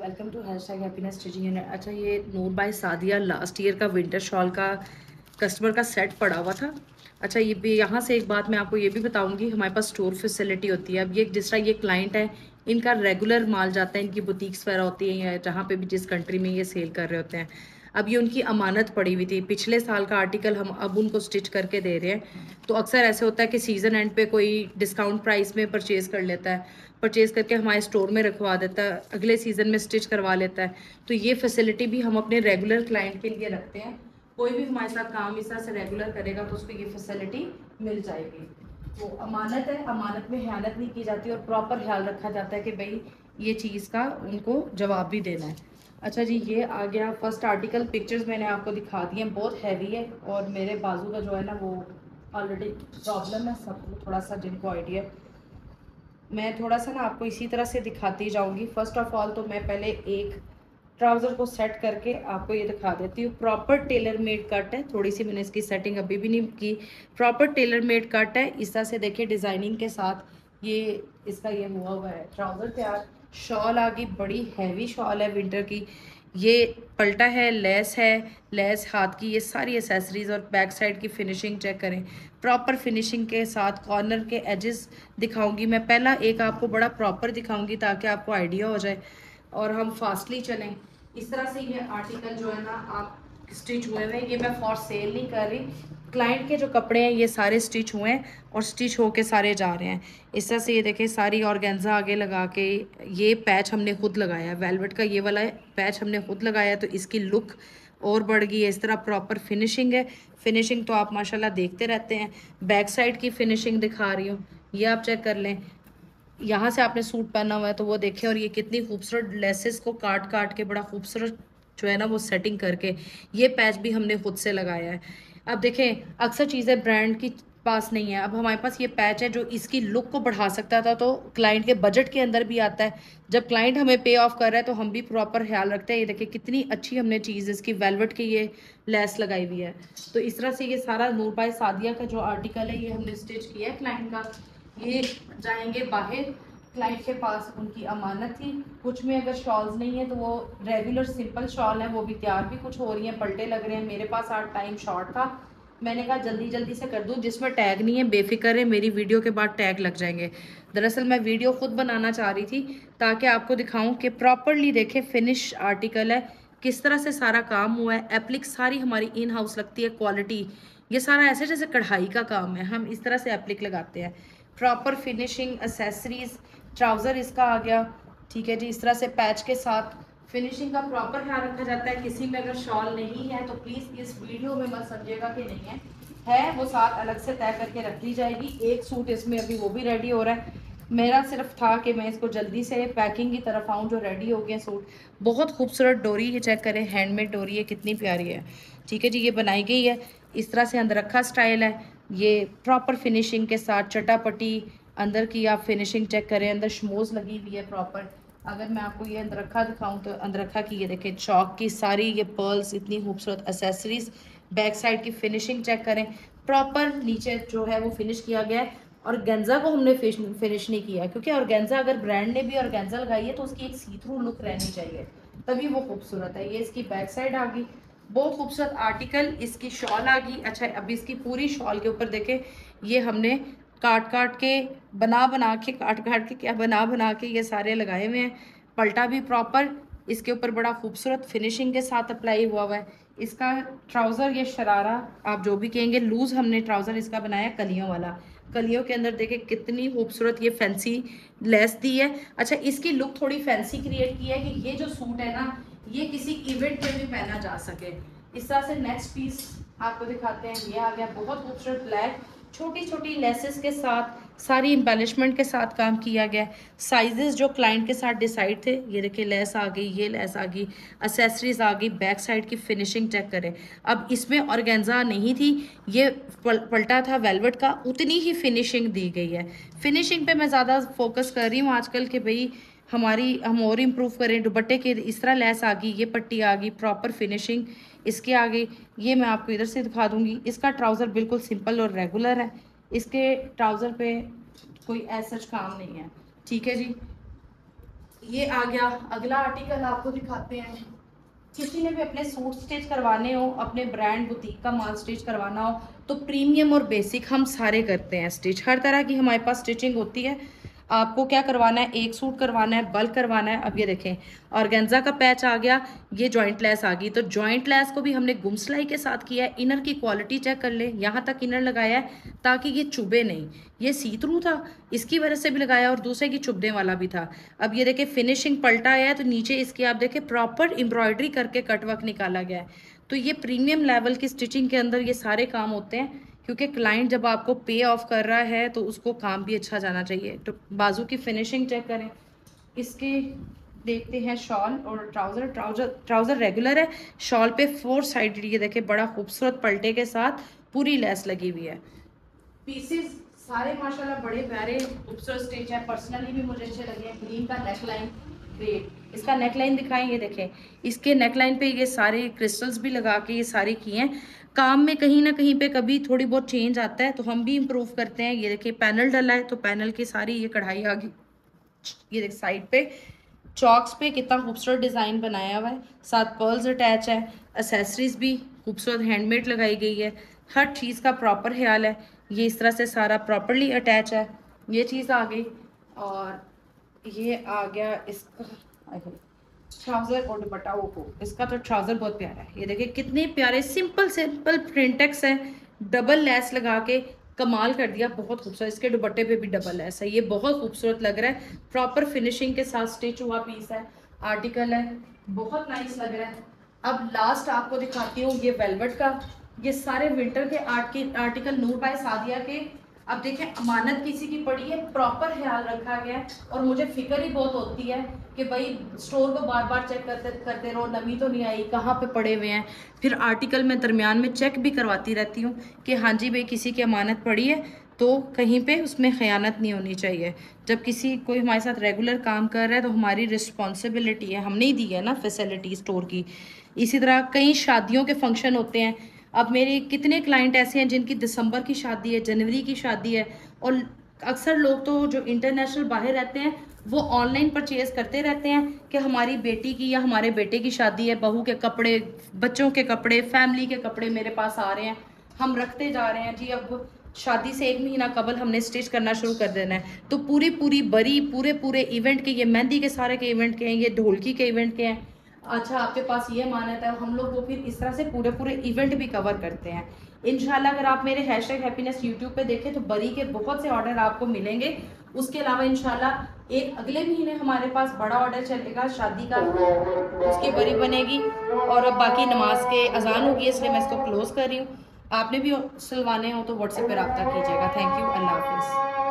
Welcome to happiness stitching unit. अच्छा, ये Noor by Sadia last year का विंटर शॉल का कस्टमर का सेट पड़ा हुआ था। अच्छा, ये भी यहाँ से एक बात मैं आपको ये भी बताऊंगी, हमारे पास स्टोर फैसिलिटी होती है। अब ये जिस तरह ये क्लाइंट है, इनका रेगुलर माल जाता है, इनकी बुटीक्स वगैरह होती हैं या जहाँ पे भी जिस कंट्री में ये सेल कर रहे होते हैं। अब ये उनकी अमानत पड़ी हुई थी, पिछले साल का आर्टिकल हम अब उनको स्टिच करके दे रहे हैं। तो अक्सर ऐसे होता है कि सीज़न एंड पे कोई डिस्काउंट प्राइस में परचेज़ कर लेता है, परचेज़ करके हमारे स्टोर में रखवा देता है, अगले सीज़न में स्टिच करवा लेता है। तो ये फैसिलिटी भी हम अपने रेगुलर क्लाइंट के लिए रखते हैं। कोई भी हमारे साथ काम इस तरह से रेगुलर करेगा तो उसको ये फैसिलिटी मिल जाएगी। तो अमानत है, अमानत में ख़यानत नहीं की जाती और प्रॉपर ख्याल रखा जाता है कि भाई ये चीज़ का उनको जवाब भी देना है। अच्छा जी, ये आ गया फर्स्ट आर्टिकल। पिक्चर्स मैंने आपको दिखा दी हैं, बहुत हैवी है और मेरे बाजू का जो है ना वो ऑलरेडी प्रॉब्लम है सबको, थोड़ा सा जिनको आइडिया। मैं थोड़ा सा ना आपको इसी तरह से दिखाती जाऊंगी। फर्स्ट ऑफ ऑल तो मैं पहले एक ट्राउज़र को सेट करके आपको ये दिखा देती हूँ। प्रॉपर टेलर मेड कट है, थोड़ी सी मैंने इसकी सेटिंग अभी भी नहीं की। प्रॉपर टेलर मेड कट है, इस तरह से देखिए डिज़ाइनिंग के साथ ये इसका ये हुआ है ट्राउज़र तैयार। शॉल आ गई, बड़ी हैवी शॉल है विंटर की। ये पल्टा है, लेस है, लेस हाथ की, ये सारी एसेसरीज और बैक साइड की फिनिशिंग चेक करें। प्रॉपर फिनिशिंग के साथ कॉर्नर के एजेस दिखाऊंगी मैं। पहला एक आपको बड़ा प्रॉपर दिखाऊंगी ताकि आपको आइडिया हो जाए और हम फास्टली चलें। इस तरह से ये आर्टिकल जो है ना आप स्टिच हुए हुए, ये मैं फॉर सेल नहीं कर रही, क्लाइंट के जो कपड़े हैं ये सारे स्टिच हुए हैं और स्टिच होके सारे जा रहे हैं। इस तरह से ये देखें, सारी ऑर्गेन्जा आगे लगा के, ये पैच हमने खुद लगाया है, वेलवेट का ये वाला पैच हमने खुद लगाया है, तो इसकी लुक और बढ़ गई है। इस तरह प्रॉपर फिनिशिंग है। फिनिशिंग तो आप माशाल्लाह देखते रहते हैं। बैक साइड की फिनिशिंग दिखा रही हूँ, ये आप चेक कर लें। यहाँ से आपने सूट पहना हुआ है तो वो देखें, और ये कितनी खूबसूरत लेसेस को काट काट के बड़ा खूबसूरत जो है ना वो सेटिंग करके, ये पैच भी हमने खुद से लगाया है। अब देखें, अक्सर चीज़ें ब्रांड की पास नहीं है, अब हमारे पास ये पैच है जो इसकी लुक को बढ़ा सकता था, तो क्लाइंट के बजट के अंदर भी आता है। जब क्लाइंट हमें पे ऑफ कर रहा है तो हम भी प्रॉपर ख्याल रखते हैं। ये देखिए कितनी अच्छी हमने चीज़ इसकी वेलवेट की ये लेस लगाई हुई है। तो इस तरह से ये सारा नूर बाय सादिया का जो आर्टिकल है ये हमने स्टिच किया है क्लाइंट का। ये जाएंगे बाहर, क्लाइंट के पास उनकी अमानत थी। कुछ में अगर शॉल्स नहीं है तो वो रेगुलर सिंपल शॉल है, वो भी तैयार भी कुछ हो रही हैं, पलटे लग रहे हैं। मेरे पास आज टाइम शॉर्ट था, मैंने कहा जल्दी जल्दी से कर दूं। जिसमें टैग नहीं है बेफिक्र है, मेरी वीडियो के बाद टैग लग जाएंगे। दरअसल मैं वीडियो खुद बनाना चाह रही थी ताकि आपको दिखाऊं कि प्रॉपरली देखें फिनिश आर्टिकल है, किस तरह से सारा काम हुआ है। एप्लिक सारी हमारी इन हाउस लगती है, क्वालिटी ये सारा ऐसे जैसे कढ़ाई का काम है, हम इस तरह से एप्लिक लगाते हैं। प्रॉपर फिनिशिंग, एसेसरीज, ट्राउज़र इसका आ गया, ठीक है जी। इस तरह से पैच के साथ फिनिशिंग का प्रॉपर ख्याल रखा जाता है। किसी में अगर शॉल नहीं है तो प्लीज़ इस वीडियो में मत समझिएगा कि नहीं है वो साथ अलग से तय करके रख ली जाएगी। एक सूट इसमें अभी वो भी रेडी हो रहा है। मेरा सिर्फ था कि मैं इसको जल्दी से पैकिंग की तरफ आऊँ, जो रेडी हो गए सूट। बहुत खूबसूरत डोरी, ये चेक करें, हैंडमेड डोरी है, कितनी प्यारी है। ठीक है जी, ये बनाई गई है इस तरह से, अंदर रखा स्टाइल है। ये प्रॉपर फिनिशिंग के साथ चटापटी अंदर की आप फिनिशिंग चेक करें, अंदर शमोज लगी हुई है प्रॉपर। अगर मैं आपको ये अंदर रखा दिखाऊं तो अंदर रखा की ये देखें, चौक की सारी ये पर्ल्स, इतनी खूबसूरत एसेसरीज। बैक साइड की फिनिशिंग चेक करें, प्रॉपर नीचे जो है वो फिनिश किया गया है। और गेंजा को हमने फिनिश नहीं किया क्योंकि ऑर्गेन्जा अगर ब्रांड ने भी ऑर्गेन्जा लगाई है तो उसकी एक सी थ्रू लुक रहनी चाहिए, तभी वो खूबसूरत है। ये इसकी बैक साइड आ गई, बहुत खूबसूरत आर्टिकल। इसकी शॉल आ गई। अच्छा, अब इसकी पूरी शॉल के ऊपर देखें, ये हमने काट काट के बना के, काट काट के क्या बना के ये सारे लगाए हुए हैं। पलटा भी प्रॉपर इसके ऊपर बड़ा खूबसूरत फिनिशिंग के साथ अप्लाई हुआ है। इसका ट्राउज़र, ये शरारा आप जो भी कहेंगे, लूज़ हमने ट्राउज़र इसका बनाया कलियों वाला। कलियों के अंदर देखें कितनी खूबसूरत ये फैंसी लेस दी है। अच्छा, इसकी लुक थोड़ी फैंसी क्रिएट की है कि ये जो सूट है ना ये किसी इवेंट में भी पहना जा सके। इस तरह से नेक्स्ट पीस आपको दिखाते हैं, ये आ गया बहुत खूबसूरत ब्लैक, छोटी छोटी लेसेस के साथ, सारी एम्बेलिशमेंट के साथ काम किया गया। साइजेस जो क्लाइंट के साथ डिसाइड थे, ये देखिए लेस आ गई, ये लेस आ गई, एसेसरीज आ गई। बैक साइड की फिनिशिंग चेक करें। अब इसमें ऑर्गेन्जा नहीं थी, ये पलटा था वेलवेट का, उतनी ही फिनिशिंग दी गई है। फिनिशिंग पे मैं ज़्यादा फोकस कर रही हूँ आजकल कि भाई हम और इम्प्रूव करें। दुपट्टे के इस तरह लेस आ गई, ये पट्टी आ गई, प्रॉपर फिनिशिंग इसके आ गई। ये मैं आपको इधर से दिखा दूंगी। इसका ट्राउज़र बिल्कुल सिंपल और रेगुलर है, इसके ट्राउज़र पे कोई ऐसा काम नहीं है। ठीक है जी, ये आ गया अगला आर्टिकल, आपको दिखाते हैं। किसी ने भी अपने सूट स्टिच करवाने हो, अपने ब्रांड बुटीक का माल स्टिच करवाना हो, तो प्रीमियम और बेसिक हम सारे करते हैं स्टिच। हर तरह की हमारे पास स्टिचिंग होती है। आपको क्या करवाना है, एक सूट करवाना है, बल्क करवाना है। अब ये देखें, ऑर्गेन्जा का पैच आ गया, ये जॉइंट लेस आ गई। तो जॉइंट लेस को भी हमने गुम सिलाई के साथ किया है। इनर की क्वालिटी चेक कर ले, यहाँ तक इनर लगाया है ताकि ये चुभे नहीं। ये सी थ्रू था, इसकी वजह से भी लगाया, और दूसरे की चुभने वाला भी था। अब ये देखें फिनिशिंग पलटा आया है, तो नीचे इसकी आप देखें प्रॉपर एम्ब्रॉयडरी करके कटवर्क निकाला गया है। तो ये प्रीमियम लेवल की स्टिचिंग के अंदर ये सारे काम होते हैं, क्योंकि क्लाइंट जब आपको पे ऑफ कर रहा है तो उसको काम भी अच्छा जाना चाहिए। तो बाजू की फिनिशिंग चेक करें इसके। देखते हैं शॉल और ट्राउज़र। ट्राउज़र रेगुलर है, शॉल पे 4 साइड ये देखें बड़ा खूबसूरत पलटे के साथ पूरी लेस लगी हुई है। पीसेस सारे माशाल्लाह बड़े प्यारे खूबसूरत स्टिच है, पर्सनली भी मुझे अच्छे लगे हैं। ग्रीन का नेक लाइन, ग्रेट। इसका नेक लाइन दिखाएं, ये देखें इसके नेक लाइन पे ये सारे क्रिस्टल्स भी लगा के ये सारे किए हैं। काम में कहीं ना कहीं पे कभी थोड़ी बहुत चेंज आता है तो हम भी इम्प्रूव करते हैं। ये देखिए पैनल डला है, तो पैनल की सारी ये कढ़ाई आ गई। ये देख साइड पे चॉक्स पे कितना खूबसूरत डिज़ाइन बनाया हुआ है, साथ पर्ल्स अटैच है। एसेसरीज भी खूबसूरत हैंडमेड लगाई गई है, हर चीज़ का प्रॉपर ख्याल है। ये इस तरह से सारा प्रॉपरली अटैच है। ये चीज़ आ गई, और ये आ गया इसका ट्राउज़र और दुपट्टा। ओहो, इसका तो ट्राउज़र बहुत प्यारा है। ये देखिए कितने प्यारे सिंपल सिंपल प्रिंटेक्स है, डबल लेस लगा के कमाल कर दिया, बहुत खूबसूरत। इसके दुपट्टे पे भी डबल लेस है, ये बहुत खूबसूरत लग रहा है। प्रॉपर फिनिशिंग के साथ स्टिच हुआ पीस है, आर्टिकल है, बहुत नाइस लग रहा है। अब लास्ट आपको दिखाती हूँ ये वेलवेट का। ये सारे विंटर के आर्टिकल नूर बाय सादिया के। अब देखें अमानत किसी की पड़ी है, प्रॉपर ख्याल रखा गया है। और मुझे फिक्र ही बहुत होती है कि भाई स्टोर को बार बार चेक करते रहो, नमी तो नहीं आई, कहाँ पे पड़े हुए हैं। फिर आर्टिकल में दरमियान में चेक भी करवाती रहती हूँ कि हाँ जी भाई किसी की अमानत पड़ी है तो कहीं पे उसमें ख़यानत नहीं होनी चाहिए। जब किसी कोई हमारे साथ रेगुलर काम कर रहा है तो हमारी रिस्पॉन्सिबिलिटी है, हमने ही दी है ना फैसिलिटी स्टोर की। इसी तरह कई शादियों के फंक्शन होते हैं। अब मेरे कितने क्लाइंट ऐसे हैं जिनकी दिसंबर की शादी है, जनवरी की शादी है, और अक्सर लोग तो जो इंटरनेशनल बाहर रहते हैं वो ऑनलाइन परचेज़ करते रहते हैं कि हमारी बेटी की या हमारे बेटे की शादी है, बहू के कपड़े, बच्चों के कपड़े, फैमिली के कपड़े मेरे पास आ रहे हैं, हम रखते जा रहे हैं जी। अब शादी से 1 महीना कबल हमने स्टिच करना शुरू कर देना है। तो पूरी पूरी बरी पूरे इवेंट के, ये मेहंदी के सारे के इवेंट के हैं, ये ढोलकी के इवेंट के हैं। अच्छा आपके पास ये मान्यता है, हम लोग वो फिर इस तरह से पूरे इवेंट भी कवर करते हैं इंशाल्लाह। अगर आप मेरे #हैप्पीनेस यूट्यूब पे देखें तो बरी के बहुत से ऑर्डर आपको मिलेंगे। उसके अलावा इंशाल्लाह एक अगले महीने हमारे पास बड़ा ऑर्डर चलेगा शादी का, उसकी बरी बनेगी। और अब बाकी नमाज के अजान होगी इसलिए मैं इसको क्लोज कर रही हूँ। आपने भी सिलवाने हो तो व्हाट्सएप पर रब्ता कीजिएगा। थैंक यू, अल्लाह हाफिज़।